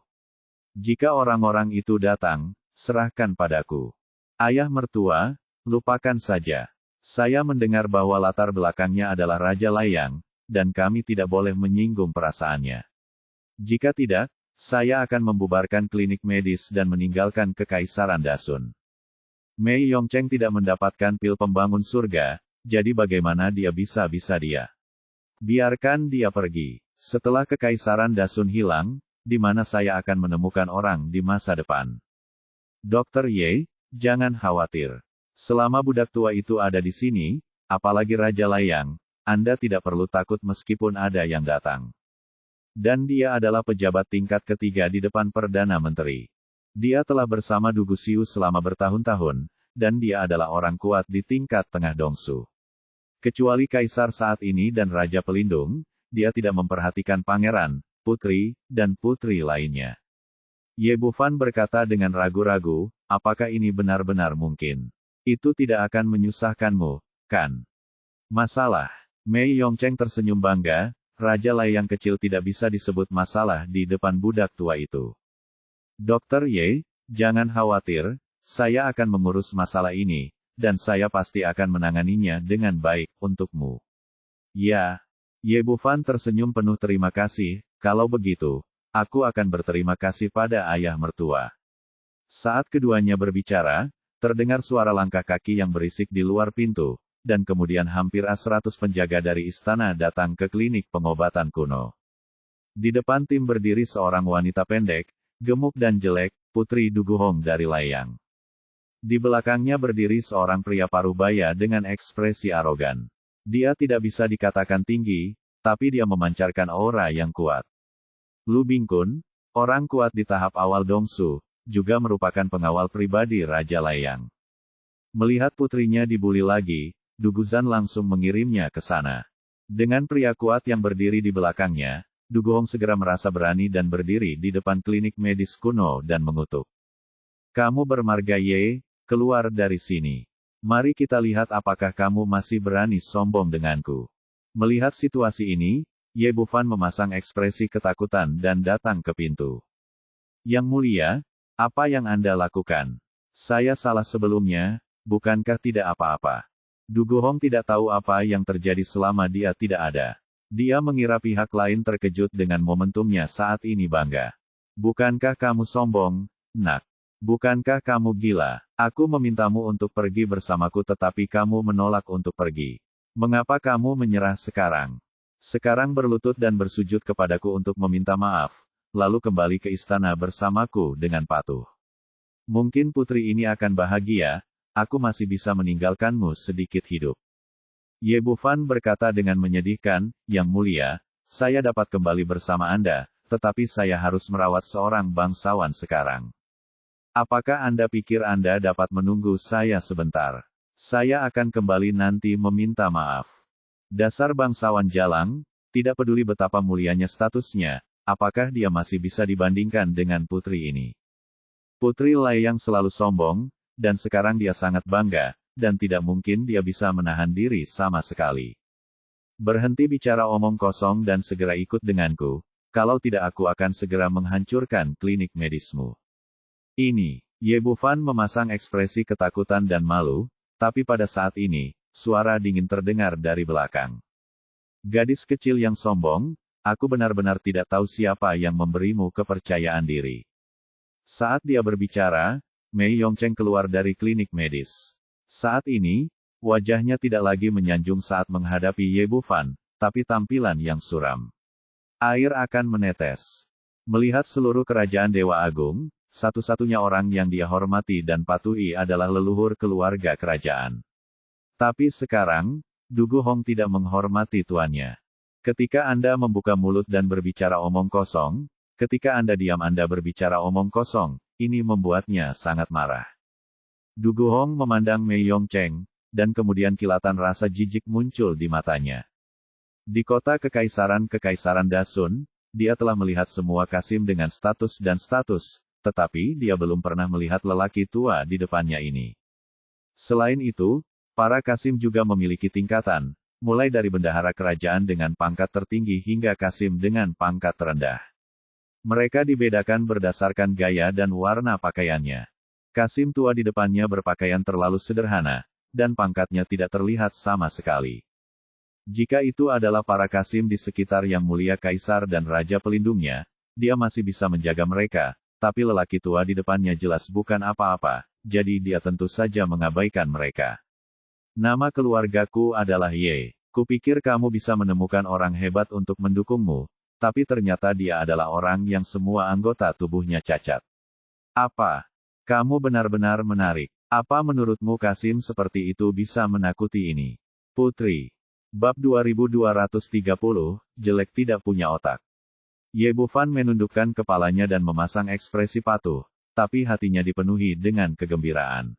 A: Jika orang-orang itu datang, serahkan padaku. Ayah mertua, lupakan saja. Saya mendengar bahwa latar belakangnya adalah Raja Layang, dan kami tidak boleh menyinggung perasaannya. Jika tidak, saya akan membubarkan klinik medis dan meninggalkan Kekaisaran Dasun. Mei Yongcheng tidak mendapatkan pil pembangun surga, jadi bagaimana dia bisa-bisa dia? Biarkan dia pergi. Setelah Kekaisaran Dasun hilang, di mana saya akan menemukan orang di masa depan? Dr. Ye, jangan khawatir. Selama budak tua itu ada di sini, apalagi Raja Layang, Anda tidak perlu takut meskipun ada yang datang. Dan dia adalah pejabat tingkat ketiga di depan Perdana Menteri. Dia telah bersama Du Guxiu selama bertahun-tahun, dan dia adalah orang kuat di tingkat tengah Dongsu. Kecuali Kaisar saat ini dan Raja Pelindung, dia tidak memperhatikan pangeran, putri, dan putri lainnya. Ye Bufan berkata dengan ragu-ragu, apakah ini benar-benar mungkin? Itu tidak akan menyusahkanmu, kan? Masalah. Mei Yongcheng tersenyum bangga, Raja Layang kecil tidak bisa disebut masalah di depan budak tua itu. Dr. Ye, jangan khawatir, saya akan mengurus masalah ini, dan saya pasti akan menanganinya dengan baik, untukmu. Ya, Ye Bufan tersenyum penuh terima kasih, kalau begitu, aku akan berterima kasih pada ayah mertua. Saat keduanya berbicara, terdengar suara langkah kaki yang berisik di luar pintu, dan kemudian hampir 100 penjaga dari istana datang ke klinik pengobatan kuno. Di depan tim berdiri seorang wanita pendek, gemuk dan jelek, Putri Duguhong dari Layang. Di belakangnya berdiri seorang pria parubaya dengan ekspresi arogan. Dia tidak bisa dikatakan tinggi, tapi dia memancarkan aura yang kuat. Lu Bingkun, orang kuat di tahap awal Dongsu, juga merupakan pengawal pribadi Raja Layang. Melihat putrinya dibuli lagi, Duguzan langsung mengirimnya ke sana. Dengan pria kuat yang berdiri di belakangnya, Duguhong segera merasa berani dan berdiri di depan klinik medis kuno dan mengutuk. Kamu bermarga Ye, keluar dari sini. Mari kita lihat apakah kamu masih berani sombong denganku. Melihat situasi ini, Ye Bufan memasang ekspresi ketakutan dan datang ke pintu. Yang mulia, apa yang Anda lakukan? Saya salah sebelumnya, bukankah tidak apa-apa? Duguhong tidak tahu apa yang terjadi selama dia tidak ada. Dia mengira pihak lain terkejut dengan momentumnya saat ini bangga. Bukankah kamu sombong, nak? Bukankah kamu gila? Aku memintamu untuk pergi bersamaku tetapi kamu menolak untuk pergi. Mengapa kamu menyerah sekarang? Sekarang berlutut dan bersujud kepadaku untuk meminta maaf, lalu kembali ke istana bersamaku dengan patuh. Mungkin putri ini akan bahagia, aku masih bisa meninggalkanmu sedikit hidup. Ye Bufan berkata dengan menyedihkan, Yang mulia, saya dapat kembali bersama Anda, tetapi saya harus merawat seorang bangsawan sekarang. Apakah Anda pikir Anda dapat menunggu saya sebentar? Saya akan kembali nanti meminta maaf. Dasar bangsawan jalang, tidak peduli betapa mulianya statusnya, apakah dia masih bisa dibandingkan dengan putri ini? Putri Layang selalu sombong, dan sekarang dia sangat bangga, dan tidak mungkin dia bisa menahan diri sama sekali. Berhenti bicara omong kosong dan segera ikut denganku, kalau tidak aku akan segera menghancurkan klinik medismu. Ini, Ye Bufan memasang ekspresi ketakutan dan malu, tapi pada saat ini, suara dingin terdengar dari belakang. Gadis kecil yang sombong, aku benar-benar tidak tahu siapa yang memberimu kepercayaan diri. Saat dia berbicara, Mei Yongcheng keluar dari klinik medis. Saat ini, wajahnya tidak lagi menyanjung saat menghadapi Ye Bufan, tapi tampilan yang suram. Air akan menetes. Melihat seluruh kerajaan Dewa Agung, satu-satunya orang yang dia hormati dan patuhi adalah leluhur keluarga kerajaan. Tapi sekarang, Duguhong tidak menghormati tuannya. Ketika Anda membuka mulut dan berbicara omong kosong, ketika Anda diam Anda berbicara omong kosong, ini membuatnya sangat marah. Duguhong memandang Mei Yongcheng, dan kemudian kilatan rasa jijik muncul di matanya. Di kota Kekaisaran Dasun, dia telah melihat semua kasim dengan status dan status, tetapi dia belum pernah melihat lelaki tua di depannya ini. Selain itu, para kasim juga memiliki tingkatan, mulai dari bendahara kerajaan dengan pangkat tertinggi hingga kasim dengan pangkat terendah. Mereka dibedakan berdasarkan gaya dan warna pakaiannya. Kasim tua di depannya berpakaian terlalu sederhana, dan pangkatnya tidak terlihat sama sekali. Jika itu adalah para kasim di sekitar Yang Mulia Kaisar dan Raja Pelindungnya, dia masih bisa menjaga mereka, tapi lelaki tua di depannya jelas bukan apa-apa, jadi dia tentu saja mengabaikan mereka. Nama keluargaku adalah Ye. Kupikir kamu bisa menemukan orang hebat untuk mendukungmu, tapi ternyata dia adalah orang yang semua anggota tubuhnya cacat. Apa? Kamu benar-benar menarik. Apa menurutmu Kasim seperti itu bisa menakuti ini? Putri. Bab 2230, jelek tidak punya otak. Ye Bufan menundukkan kepalanya dan memasang ekspresi patuh, tapi hatinya dipenuhi dengan kegembiraan.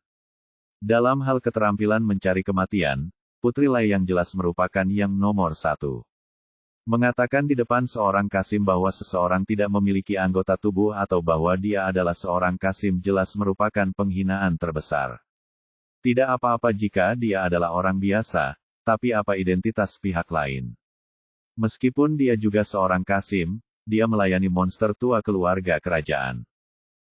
A: Dalam hal keterampilan mencari kematian, Putri Layang jelas merupakan yang nomor satu. Mengatakan di depan seorang kasim bahwa seseorang tidak memiliki anggota tubuh atau bahwa dia adalah seorang kasim jelas merupakan penghinaan terbesar. Tidak apa-apa jika dia adalah orang biasa, tapi apa identitas pihak lain? Meskipun dia juga seorang kasim, dia melayani monster tua keluarga kerajaan.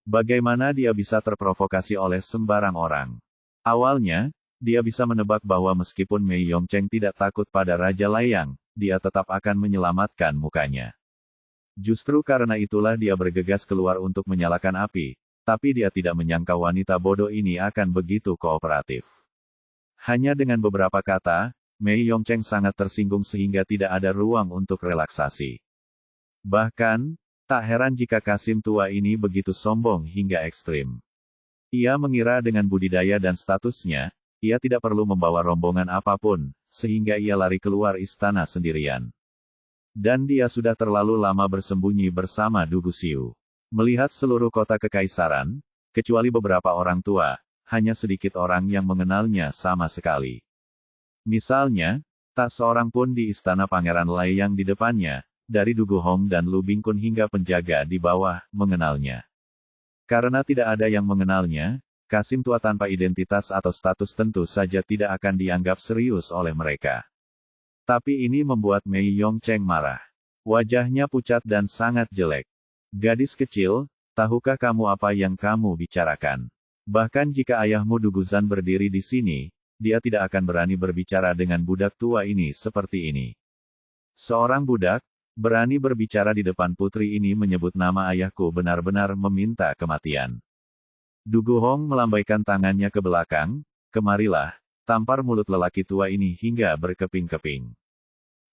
A: Bagaimana dia bisa terprovokasi oleh sembarang orang? Awalnya, dia bisa menebak bahwa meskipun Mei Yongcheng tidak takut pada Raja Layang, dia tetap akan menyelamatkan mukanya. Justru karena itulah dia bergegas keluar untuk menyalakan api, tapi dia tidak menyangka wanita bodoh ini akan begitu kooperatif. Hanya dengan beberapa kata, Mei Yongcheng sangat tersinggung sehingga tidak ada ruang untuk relaksasi. Bahkan, tak heran jika Kasim tua ini begitu sombong hingga ekstrim. Ia mengira dengan budidaya dan statusnya, ia tidak perlu membawa rombongan apapun, sehingga ia lari keluar istana sendirian. Dan dia sudah terlalu lama bersembunyi bersama Du Guxiu. Melihat seluruh kota kekaisaran, kecuali beberapa orang tua, hanya sedikit orang yang mengenalnya sama sekali. Misalnya, tak seorang pun di istana Pangeran Layang di depannya, dari Du Guhong dan Lu Bingkun hingga penjaga di bawah, mengenalnya. Karena tidak ada yang mengenalnya, Kasim tua tanpa identitas atau status tentu saja tidak akan dianggap serius oleh mereka. Tapi ini membuat Mei Yongcheng marah. Wajahnya pucat dan sangat jelek. Gadis kecil, tahukah kamu apa yang kamu bicarakan? Bahkan jika ayahmu Du Guzan berdiri di sini, dia tidak akan berani berbicara dengan budak tua ini seperti ini. Seorang budak, berani berbicara di depan putri ini menyebut nama ayahku benar-benar meminta kematian. Du Guhong melambaikan tangannya ke belakang, kemarilah, tampar mulut lelaki tua ini hingga berkeping-keping.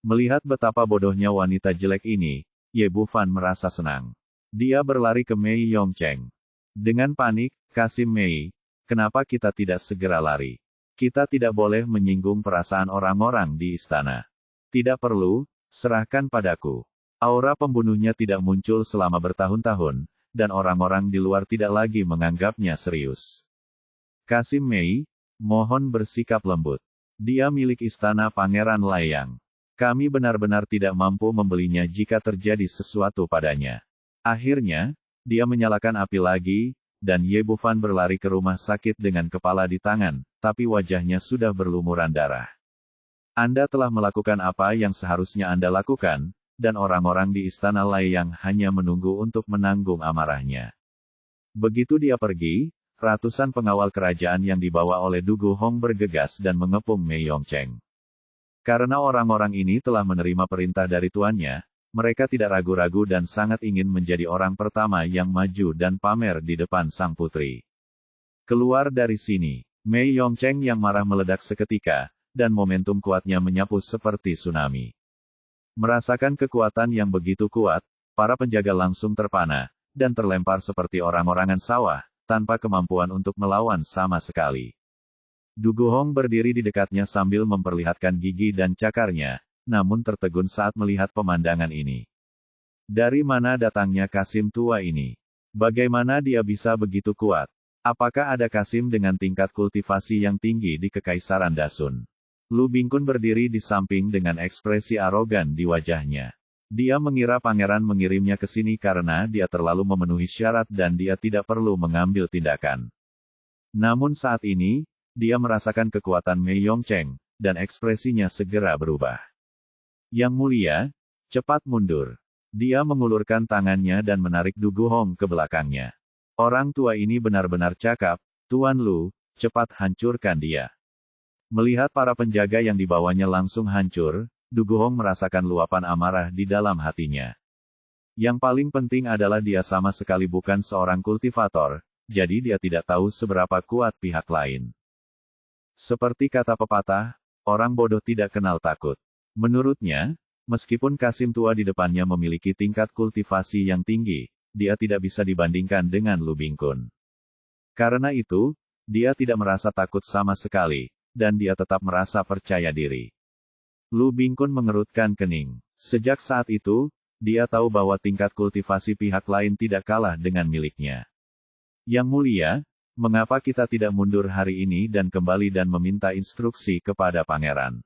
A: Melihat betapa bodohnya wanita jelek ini, Ye Bufan merasa senang. Dia berlari ke Mei Yongcheng. Dengan panik, Kasim Mei, kenapa kita tidak segera lari? Kita tidak boleh menyinggung perasaan orang-orang di istana. Tidak perlu, serahkan padaku. Aura pembunuhnya tidak muncul selama bertahun-tahun, dan orang-orang di luar tidak lagi menganggapnya serius. Kasim Mei, mohon bersikap lembut. Dia milik istana Pangeran Layang. Kami benar-benar tidak mampu membelinya jika terjadi sesuatu padanya. Akhirnya, dia menyalakan api lagi, dan Ye Bufan berlari ke rumah sakit dengan kepala di tangan, tapi wajahnya sudah berlumuran darah. Anda telah melakukan apa yang seharusnya Anda lakukan, dan orang-orang di istana Layang hanya menunggu untuk menanggung amarahnya. Begitu dia pergi, ratusan pengawal kerajaan yang dibawa oleh Du Guhong bergegas dan mengepung Mei Yongcheng. Karena orang-orang ini telah menerima perintah dari tuannya, mereka tidak ragu-ragu dan sangat ingin menjadi orang pertama yang maju dan pamer di depan sang putri. Keluar dari sini, Mei Yongcheng yang marah meledak seketika, dan momentum kuatnya menyapu seperti tsunami. Merasakan kekuatan yang begitu kuat, para penjaga langsung terpana, dan terlempar seperti orang-orangan sawah, tanpa kemampuan untuk melawan sama sekali. Du Guhong berdiri di dekatnya sambil memperlihatkan gigi dan cakarnya, namun tertegun saat melihat pemandangan ini. Dari mana datangnya Kasim tua ini? Bagaimana dia bisa begitu kuat? Apakah ada Kasim dengan tingkat kultivasi yang tinggi di Kekaisaran Dasun? Lu Bingkun berdiri di samping dengan ekspresi arogan di wajahnya. Dia mengira pangeran mengirimnya ke sini karena dia terlalu memenuhi syarat dan dia tidak perlu mengambil tindakan. Namun saat ini, dia merasakan kekuatan Mei Yongcheng, dan ekspresinya segera berubah. Yang mulia, cepat mundur. Dia mengulurkan tangannya dan menarik Du Guhong ke belakangnya. Orang tua ini benar-benar cakap, Tuan Lu, cepat hancurkan dia. Melihat para penjaga yang dibawanya langsung hancur, Du Guhong merasakan luapan amarah di dalam hatinya. Yang paling penting adalah dia sama sekali bukan seorang kultivator, jadi dia tidak tahu seberapa kuat pihak lain. Seperti kata pepatah, orang bodoh tidak kenal takut. Menurutnya, meskipun Kasim tua di depannya memiliki tingkat kultivasi yang tinggi, dia tidak bisa dibandingkan dengan Lu Bingkun. Karena itu, dia tidak merasa takut sama sekali, dan dia tetap merasa percaya diri. Lu Bingkun mengerutkan kening. Sejak saat itu, dia tahu bahwa tingkat kultivasi pihak lain tidak kalah dengan miliknya. Yang mulia, mengapa kita tidak mundur hari ini dan kembali dan meminta instruksi kepada pangeran?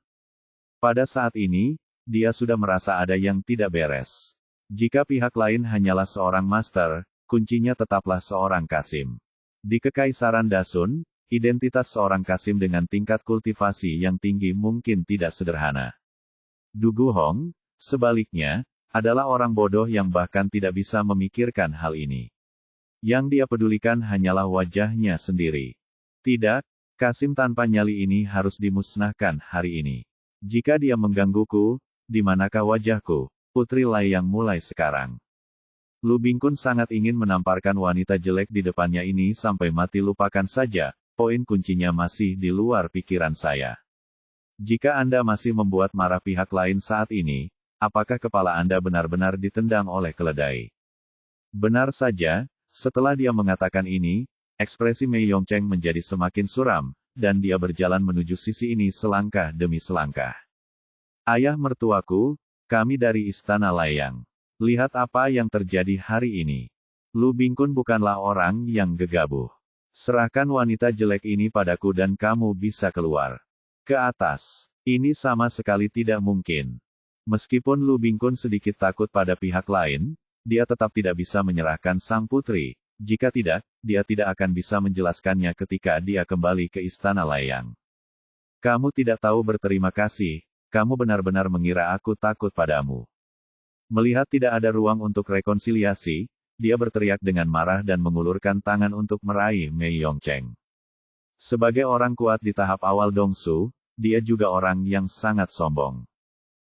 A: Pada saat ini, dia sudah merasa ada yang tidak beres. Jika pihak lain hanyalah seorang master, kuncinya tetaplah seorang Kasim. Di Kekaisaran Dasun, identitas seorang Kasim dengan tingkat kultivasi yang tinggi mungkin tidak sederhana. Du Guhong, sebaliknya, adalah orang bodoh yang bahkan tidak bisa memikirkan hal ini. Yang dia pedulikan hanyalah wajahnya sendiri. Tidak, Kasim tanpa nyali ini harus dimusnahkan hari ini. Jika dia menggangguku, di manakah wajahku? Putri Layang mulai sekarang. Lu Bingkun sangat ingin menamparkan wanita jelek di depannya ini sampai mati. Lupakan saja, poin kuncinya masih di luar pikiran saya. Jika Anda masih membuat marah pihak lain saat ini, apakah kepala Anda benar-benar ditendang oleh keledai? Benar saja, setelah dia mengatakan ini, ekspresi Mei Yongcheng menjadi semakin suram, dan dia berjalan menuju sisi ini selangkah demi selangkah. Ayah mertuaku, kami dari Istana Layang. Lihat apa yang terjadi hari ini. Lu Bingkun bukanlah orang yang gegabah. Serahkan wanita jelek ini padaku dan kamu bisa keluar. Ke atas. Ini sama sekali tidak mungkin. Meskipun Lu Bingkun sedikit takut pada pihak lain, dia tetap tidak bisa menyerahkan sang putri. Jika tidak, dia tidak akan bisa menjelaskannya ketika dia kembali ke Istana Layang. Kamu tidak tahu berterima kasih, kamu benar-benar mengira aku takut padamu. Melihat tidak ada ruang untuk rekonsiliasi, dia berteriak dengan marah dan mengulurkan tangan untuk meraih Mei Yongcheng. Sebagai orang kuat di tahap awal Dongsu, dia juga orang yang sangat sombong.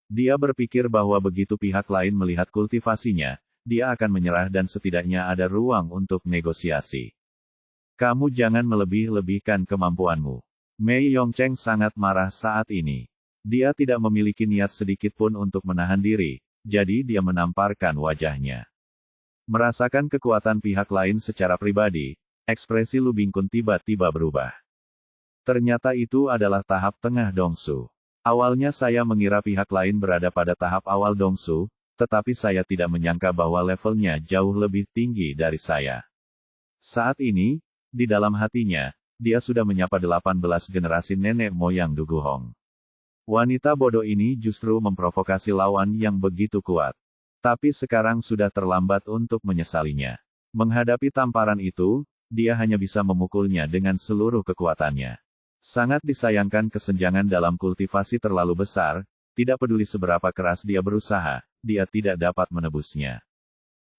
A: Dia berpikir bahwa begitu pihak lain melihat kultivasinya, dia akan menyerah dan setidaknya ada ruang untuk negosiasi. Kamu jangan melebih-lebihkan kemampuanmu. Mei Yongcheng sangat marah saat ini. Dia tidak memiliki niat sedikit pun untuk menahan diri, jadi dia menamparkan wajahnya. Merasakan kekuatan pihak lain secara pribadi, ekspresi Lu Bingkun tiba-tiba berubah. Ternyata itu adalah tahap tengah Dongsu. Awalnya saya mengira pihak lain berada pada tahap awal Dongsu, tetapi saya tidak menyangka bahwa levelnya jauh lebih tinggi dari saya. Saat ini, di dalam hatinya, dia sudah menyapa 18 generasi nenek moyang Duguhong. Wanita bodoh ini justru memprovokasi lawan yang begitu kuat. Tapi sekarang sudah terlambat untuk menyesalinya. Menghadapi tamparan itu, dia hanya bisa memukulnya dengan seluruh kekuatannya. Sangat disayangkan kesenjangan dalam kultivasi terlalu besar, tidak peduli seberapa keras dia berusaha, dia tidak dapat menebusnya.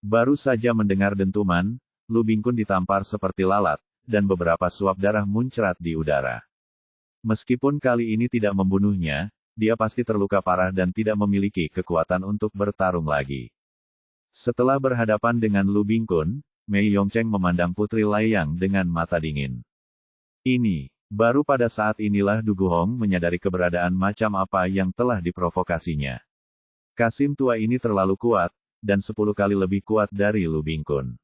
A: Baru saja mendengar dentuman, Lu Bingkun ditampar seperti lalat, dan beberapa suap darah muncrat di udara. Meskipun kali ini tidak membunuhnya, dia pasti terluka parah dan tidak memiliki kekuatan untuk bertarung lagi. Setelah berhadapan dengan Lu Bingkun, Mei Yongcheng memandang Putri Layang dengan mata dingin. Baru pada saat inilah Duguhong menyadari keberadaan macam apa yang telah diprovokasinya. Kasim tua ini terlalu kuat, dan 10 kali lebih kuat dari Lu Bingkun.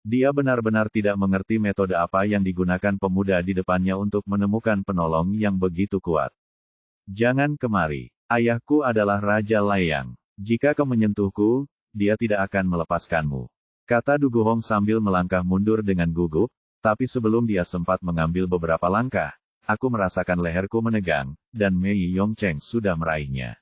A: Dia benar-benar tidak mengerti metode apa yang digunakan pemuda di depannya untuk menemukan penolong yang begitu kuat. Jangan kemari. Ayahku adalah Raja Layang. Jika kau menyentuhku, dia tidak akan melepaskanmu. Kata Duguhong sambil melangkah mundur dengan gugup, tapi sebelum dia sempat mengambil beberapa langkah, aku merasakan leherku menegang, dan Mei Yongcheng sudah meraihnya.